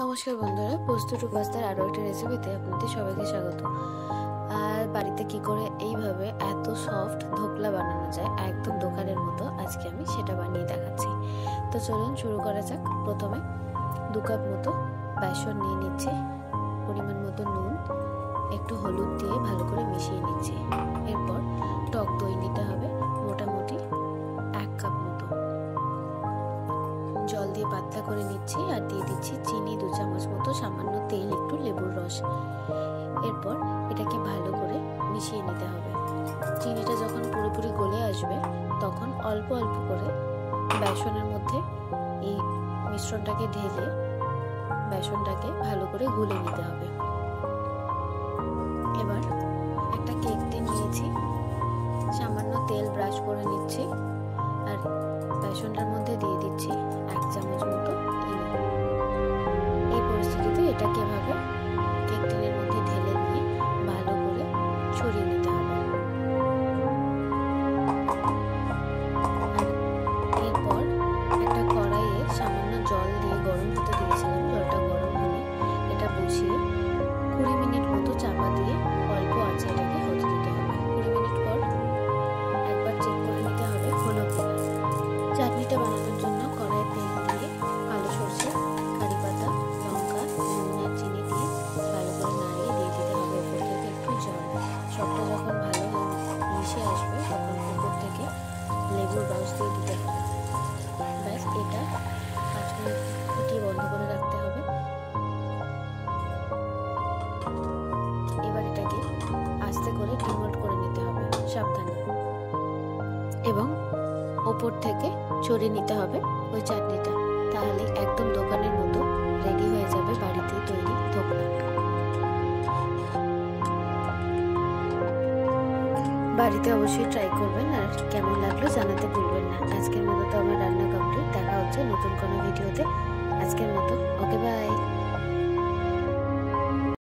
নমস্কার বন্ধুরা, পোস্ত টু পাস্তার আরও একটা রেসিপিতে আপনাদের সবাইকে স্বাগত। আর বাড়িতে কি করে এইভাবে এত সফট ধোকলা বানানো যায় একদম দোকানের মতো, আজকে আমি সেটা বানিয়ে দেখাচ্ছি। তো চলুন শুরু করা যাক। প্রথমে 2 কাপ মতো বেসন নিয়ে নিচ্ছি, পরিমাণ মতো নুন, একটু হলুদ দিয়ে ভালো করে মিশিয়ে নিচ্ছি। এরপর টক দই নিতে হবে, মোটামুটি 1 কাপ মতো। জল দিয়ে পাতলা করে নিচ্ছি আর দিয়ে দিচ্ছি চিনি 2 চামচ মতো, সামান্য তেল, একটু লেবুর রস। এরপর এটাকে ভালো করে মিশিয়ে নিতে হবে। চিনিটা যখন পুরোপুরি গলে আসবে তখন অল্প অল্প করে বেসনের মধ্যে এই মিশ্রণটাকে ঢেলে বেসনটাকে ভালো করে গুলে নিতে হবে। এবার একটা কেক টিন নিয়েছি, সামান্য তেল ব্রাশ করে নিচ্ছি আর বেসনটার মধ্যে দিয়ে দিচ্ছি 1 চামচ মতো ইনো। এই পরিস্থিতিতে এটাকে এভাবে কেক টিনের মধ্যে ঢেলে নিয়ে ভালো করে ছড়িয়ে নিতে হবে। আর এরপর একটা কড়াইয়ে সামান্য জল দিয়ে গরম হতে দিয়েছিলাম। জলটা গরম হলে এটা বসিয়ে 20 মিনিট মতো চাপা দিয়ে অল্প আঁচে এটাকে হতে দিতে হবে। 20 মিনিট পর একবার চেক করে নিতে হবে হলো কিনা। চাটনিটা বানানোর জন্য কড়াইয়ে তেল দিয়ে কালো সরষে, কারি পাতা, লঙ্কা, নুন আর চিনি দিয়ে ভালো করে নাড়িয়ে দিয়ে দিতে হবে উপর থেকে একটু জল। সবটা যখন ভালো মিশে আসবে তখন উপর থেকে লেবুর রস দিয়ে দিতে হবে। ব্যাস, এটা 5 মিনিট ফুটিয়ে বন্ধ করে রাখতে হবে। এবার এটাকে আস্তে করে ডিমোল্ড করে নিতে হবে সাবধানে, এবং ওপর থেকে ছড়িয়ে নিতে হবে ওই চাটনিটা। তাহলে একদম দোকানের মতো রেডি হয়ে যাবে বাড়িতে তৈরি ধোকলা। বাড়িতে অবশ্যই ট্রাই করবেন আর কেমন লাগলো জানাতে ভুলবেন না। আজকের মতো তো আমার রান্না কমপ্লিট। দেখা হচ্ছে নতুন কোনো ভিডিওতে। আজকের মতো ওকে, বাই।